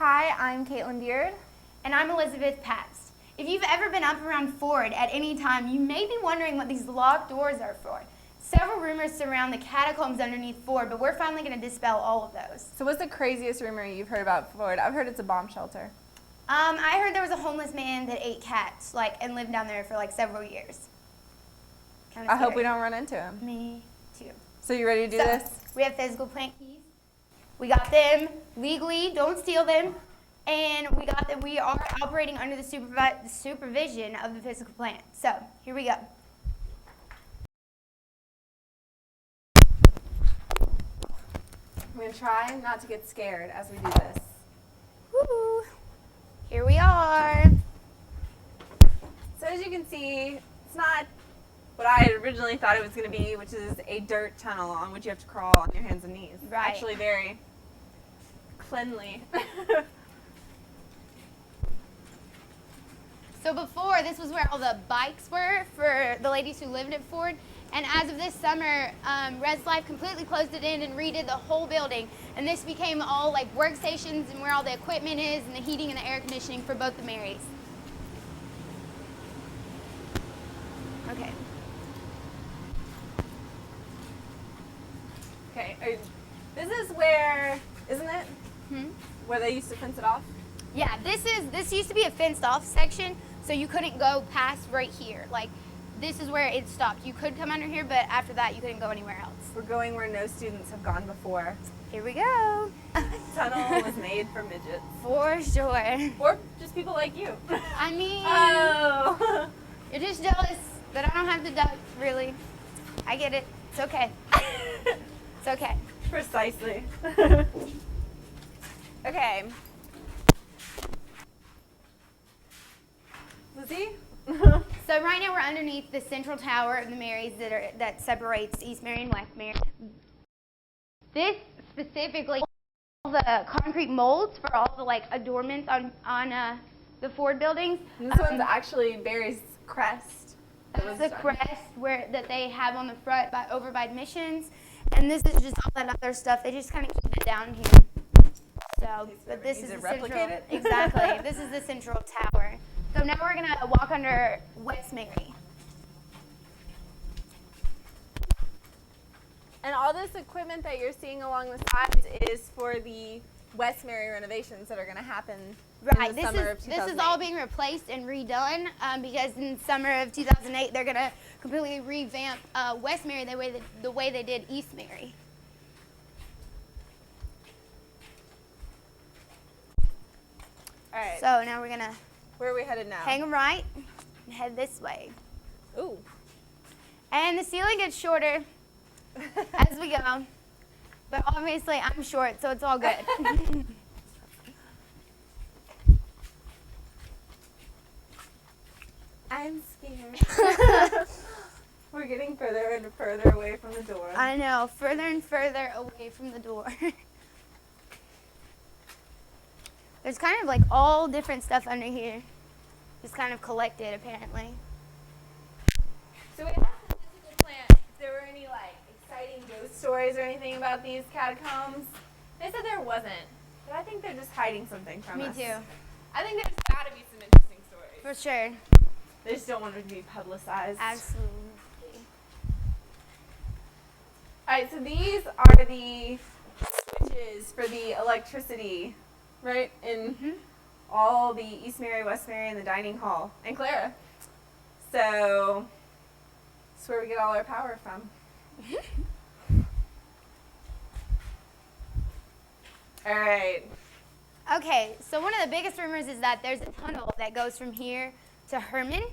Hi, I'm Caitlin Beard. And I'm Elizabeth Pabst. If you've ever been up around Ford at any time, you may be wondering what these locked doors are for. Several rumors surround the catacombs underneath Ford, but we're finally going to dispel all of those. So what's the craziest rumor you've heard about Ford? I've heard it's a bomb shelter. I heard there was a homeless man that ate cats, and lived down there for several years. I hope we don't run into him. Me too. So you ready to do this? We have physical plant keys. We got them legally, don't steal them. And we got that we are operating under the supervision of the physical plant. So, here we go. I'm going to try not to get scared as we do this. Woo! Here we are. So as you can see, it's not what I had originally thought it was going to be, which is a dirt tunnel on which you have to crawl on your hands and knees. Right. Actually very cleanly. So before, this was where all the bikes were for the ladies who lived at Ford. And as of this summer, Res Life completely closed it in and redid the whole building. And this became all workstations and where all the equipment is and the heating and the air conditioning for both the Marys. Okay. Okay, this is where, isn't it? Where they used to fence it off? Yeah, this used to be a fenced off section, so you couldn't go past right here. This is where it stopped. You could come under here, but after that, you couldn't go anywhere else. We're going where no students have gone before. Here we go. Tunnel was made for midgets. For sure. Or just people like you. I mean, oh. You're just jealous that I don't have to duck, really. I get it. It's okay. It's okay. Precisely. Okay. Lizzie? So right now we're underneath the central tower of the Marys that separates East Mary and West Mary. This specifically, all the concrete molds for all the adornments on the Ford buildings. This one's actually Barry's crest. That's the crest that they have on the front over by admissions, and this is just all that other stuff. They just kind of keep it down here. So, but this is the central. Exactly. This is the central tower. So now we're gonna walk under West Mary. And all this equipment that you're seeing along the sides is for the West Mary renovations that are going to happen in the summer of 2008. This is all being replaced and redone because in summer of 2008 they're going to completely revamp West Mary the way they did East Mary. All right. So now we're going to where are we headed now? hang a right and head this way. Ooh. And the ceiling gets shorter as we go. But obviously I'm short, so it's all good. I'm scared. We're getting further and further away from the door. I know, further and further away from the door. There's kind of all different stuff under here. Just kind of collected, apparently. So we asked the physical plant if there were any exciting ghost stories or anything about these catacombs. They said there wasn't, but I think they're just hiding something from us. Me too. I think there's got to be some interesting stories. For sure. They just don't want it to be publicized. Absolutely. All right, so these are the switches for the electricity, right? In all the East Mary, West Mary, and the dining hall, and Clara. So that's where we get all our power from. All right. Okay, so one of the biggest rumors is that there's a tunnel that goes from here to Herman,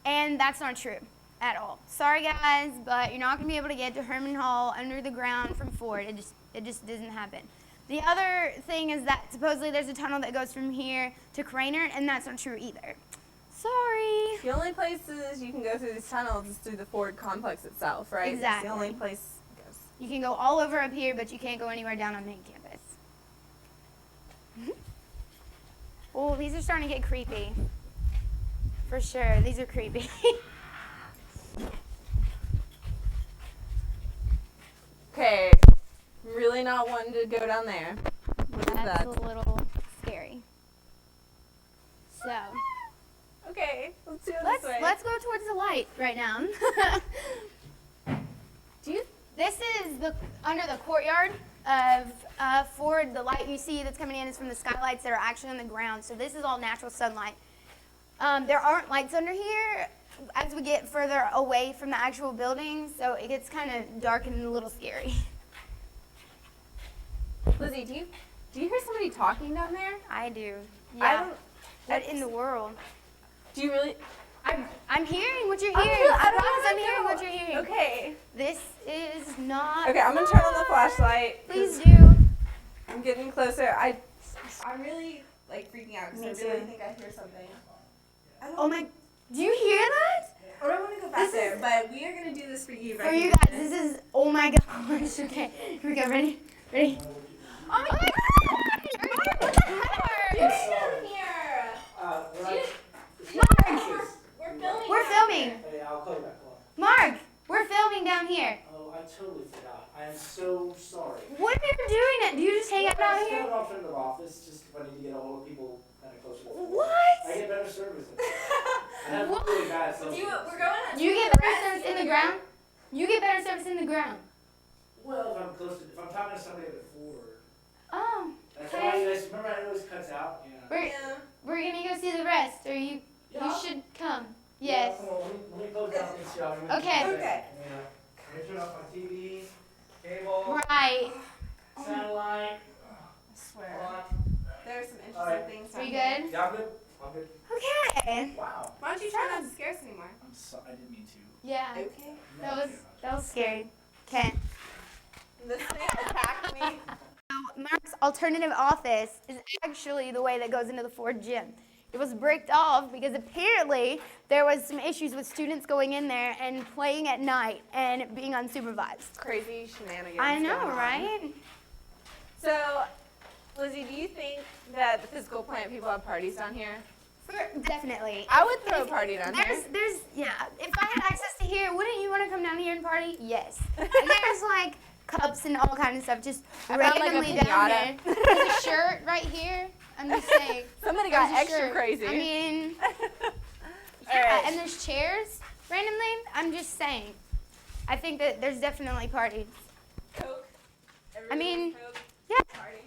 and that's not true at all. Sorry guys, but you're not going to be able to get to Herman Hall under the ground from Ford. It just doesn't happen. The other thing is that supposedly there's a tunnel that goes from here to Craner, and that's not true either. Sorry. The only places you can go through these tunnels is through the Ford complex itself, right? Exactly. It's the only place it goes. You can go all over up here, but you can't go anywhere down on main campus. Oh, these are starting to get creepy. For sure, these are creepy. Okay, really not wanting to go down there. Look at That's that. a little scary. right now. Do you? This is under the courtyard of Ford. The light you see that's coming in is from the skylights that are actually on the ground. So this is all natural sunlight. There aren't lights under here as we get further away from the actual building, so it gets kind of dark and a little scary. Lizzie, do you hear somebody talking down there? I do. I Yeah. don't. What in the world? Do you really? I'm hearing what you're I hearing. don't know, I I don't promise know I'm how to hearing go. what you're hearing. Okay. This is not. Okay, I'm gonna turn on the flashlight. Please do. I'm getting closer. I'm really like freaking out Me because I really too. think I hear something. Oh my. Do you hear that? I don't want to go back there, but we are gonna do this for you. For you guys, this is. Oh my gosh. Okay. Here we go. Ready? Ready? Oh my God! What the heck? Get down here. Mark, We're filming. we're filming. Hey, I'll call you back. Hold on. Mark, we're filming down here. Oh, I totally forgot. I am so sorry. What are you doing? Do you just hang out I down just here? have an alternative office just if I need to get a hold of people kind of closer to the floor. What? I get better service. I have really bad cell We're service. going. You get better service in the ground? You get better service in the ground. Well, if I'm talking to somebody at the floor. Oh, That's why okay. you guys remember it always cuts out? Yeah. We're gonna go see the rest, or you should come. Yes. Yeah, come on, let me close down this job. Okay. Okay. Let me turn off my TV, cable, Right. satellite. I swear. Hold on. There's some interesting Alright. things. Are you happening. good? Yeah, I'm good. I'm good. Okay. Wow. Why don't you try not to scare us anymore? I'm sorry. I didn't mean to. Yeah. Okay. That was scary. Okay. This thing attacked me. Mark's alternative office is actually the way that goes into the Ford gym. It was bricked off because apparently there was some issues with students going in there and playing at night and being unsupervised. Crazy shenanigans. I know, going on. right? So, Lizzie, do you think that the physical plant people have parties down here? Definitely. I would throw a party down here. Yeah. If I had access to here, wouldn't you want to come down here and party? Yes. There's like cups and all kinds of stuff just I found, like, a randomly down there. piñata. There's a shirt right here. I'm just saying. Somebody got There's a extra shirt. crazy. I mean, All yeah, right. and there's chairs randomly. I'm just saying. I think that there's definitely parties. Coke. I mean, Everybody Coke yeah. party.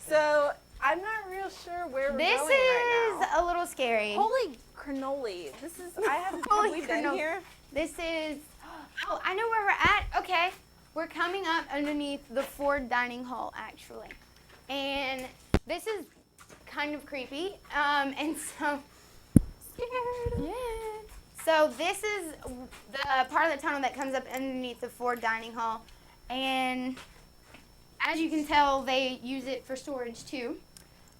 So, I'm not real sure where we're This going right is now. a little scary. Holy cannoli. This is, I haven't Holy we been cannoli. here. This is, oh, I know where we're at. Okay. We're coming up underneath the Ford dining hall, actually. And this is kind of creepy. And so, Scared. yeah. So this is the part of the tunnel that comes up underneath the Ford dining hall. And as you can tell, they use it for storage too.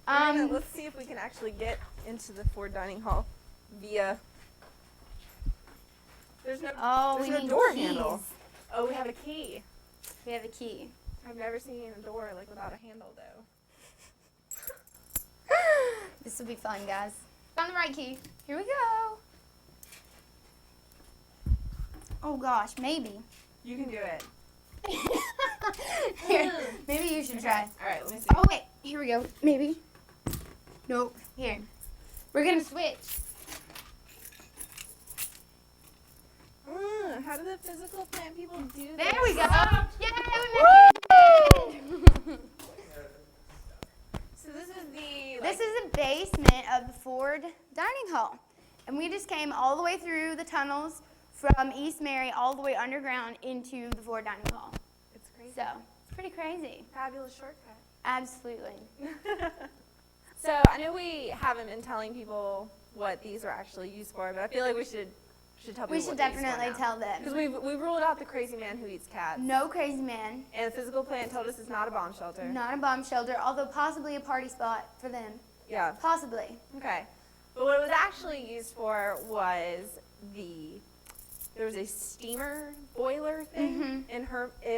Let's see if we can actually get into the Ford dining hall via. There's no, Oh, there's we no need door keys. handle. Oh, we have a key. We have a key. I've never seen a door like without a handle though. This will be fun, guys. Found the right key. Here we go. Oh gosh, maybe. You can do it. Here, maybe you should try. All right, let me see. Oh wait, here we go. Maybe. Nope. Here. We're gonna switch. How do the physical plant people do this? There we go. Yay, we made it. So this is the. This is the basement of the Ford dining hall. And we just came all the way through the tunnels from East Mary all the way underground into the Ford dining hall. It's crazy. So, it's pretty crazy. Fabulous shortcut. Absolutely. So I know we haven't been telling people what these are actually used for, but I feel like we should tell people. We should definitely tell Because them. we've ruled out the crazy man who eats cats. No crazy man, And the physical plant told us it's not a bomb shelter. not a bomb shelter, although possibly a party spot for them. Yeah. Possibly. Okay. But what it was actually used for was there was a steamer boiler thing in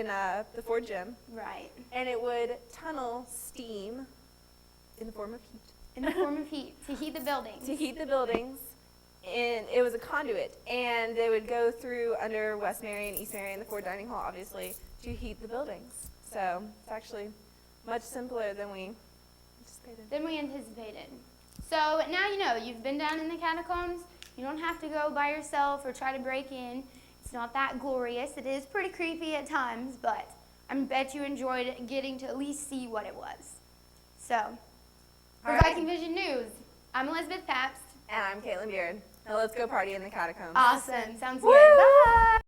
the Ford gym, Right. and it would tunnel steam in the form of heat In the form of heat to heat the building. to heat the buildings. And it was a conduit, and they would go through under West Mary and East Mary and the Ford Dining Hall, obviously, to heat the buildings. So it's actually much simpler than we anticipated. Than we anticipated. So now you know, you've been down in the catacombs, You don't have to go by yourself or try to break in. It's not that glorious. It is pretty creepy at times, but I bet you enjoyed getting to at least see what it was. So, for All right. Viking Vision News, I'm Elizabeth Pabst. And I'm Caitlin Beard. Now let's go party in the catacombs. Awesome. Sounds Woo! good. Bye.